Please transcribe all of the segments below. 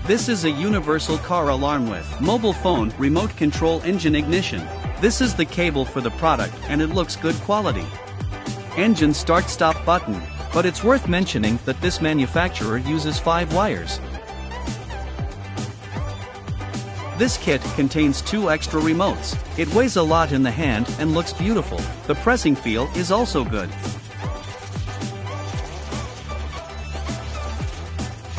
This is a universal car alarm with mobile phone, remote control, engine ignition. This is the cable for the product and it looks good quality. Engine start stop button, but it's worth mentioning that this manufacturer uses 5 wires. This kit contains 2 extra remotes. It weighs a lot in the hand and looks beautiful. The pressing feel is also good.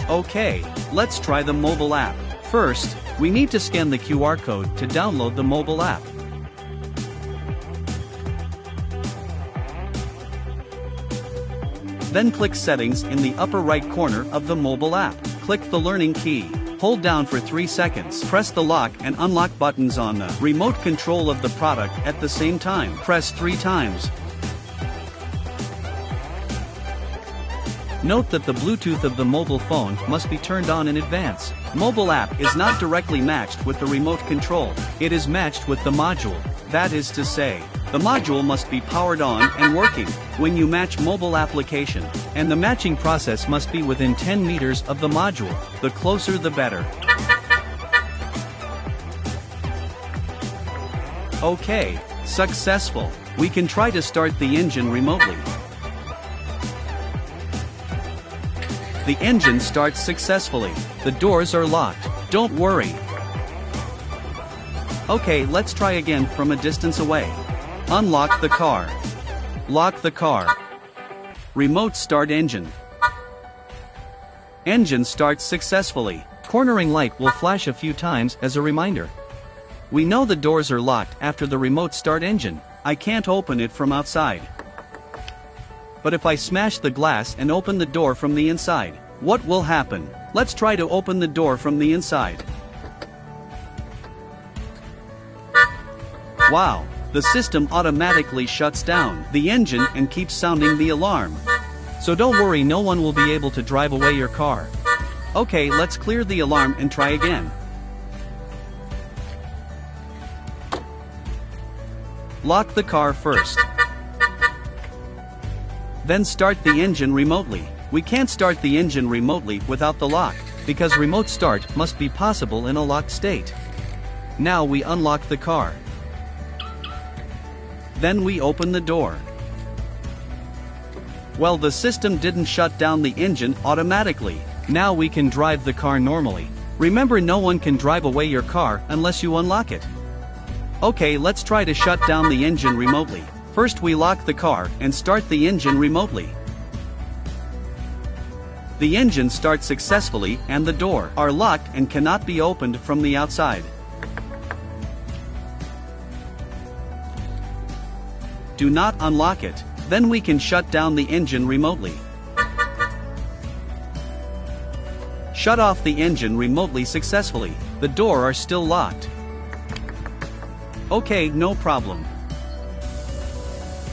Okay, let's try the mobile app. First, we need to scan the QR code to download the mobile app. Then click Settings in the upper right corner of the mobile app. Click the learning key. Hold down for 3 seconds. Press the lock and unlock buttons on the remote control of the product at the same time. Press 3 times. Note that the Bluetooth of the mobile phone must be turned on in advance. Mobile app is not directly matched with the remote control. It is matched with the module. That is to say, the module must be powered on and working when you match mobile application, and the matching process must be within 10 meters of the module. The closer the better. Okay, successful. We can try to start the engine remotely. The engine starts successfully. The doors are locked. Don't worry. Okay, let's try again from a distance away. Unlock the car. Lock the car. Remote start engine. Engine starts successfully. Cornering light will flash a few times as a reminder. We know the doors are locked after the remote start engine. I can't open it from outside. But if I smash the glass and open the door from the inside, what will happen? Let's try to open the door from the inside. Wow, the system automatically shuts down the engine and keeps sounding the alarm. So don't worry, no one will be able to drive away your car. Okay, let's clear the alarm and try again. Lock the car first. Then start the engine remotely. We can't start the engine remotely without the lock, because remote start must be possible in a locked state. Now we unlock the car. Then we open the door. Well, the system didn't shut down the engine automatically. Now we can drive the car normally. Remember, no one can drive away your car unless you unlock it. Okay, let's try to shut down the engine remotely. First we lock the car and start the engine remotely. The engine starts successfully and the door are locked and cannot be opened from the outside. Do not unlock it. Then we can shut down the engine remotely. Shut off the engine remotely successfully. The door are still locked. Okay, no problem.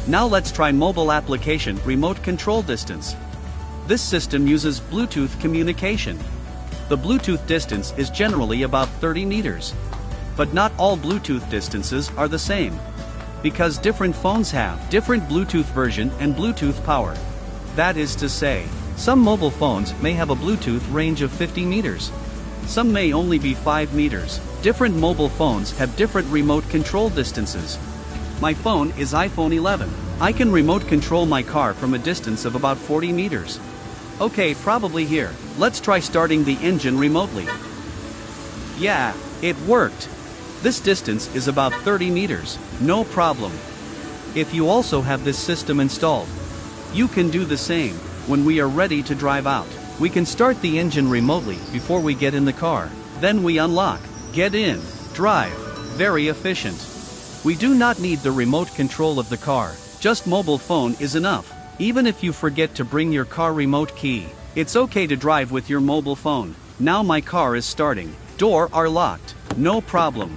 Now let's try mobile application remote control distance. This system uses Bluetooth communication. The Bluetooth distance is generally about 30 meters. But not all Bluetooth distances are the same, because different phones have different Bluetooth version and Bluetooth power. That is to say, some mobile phones may have a Bluetooth range of 50 meters. Some may only be 5 meters. Different mobile phones have different remote control distances. My phone is iPhone 11. I can remote control my car from a distance of about 40 meters. Okay, probably here. Let's try starting the engine remotely. Yeah, it worked. This distance is about 30 meters. No problem. If you also have this system installed, you can do the same. When we are ready to drive out, we can start the engine remotely before we get in the car. Then we unlock, get in, drive. Very efficient. We do not need the remote control of the car. Just mobile phone is enough. Even if you forget to bring your car remote key, it's okay to drive with your mobile phone. Now my car is starting. Door are locked. No problem.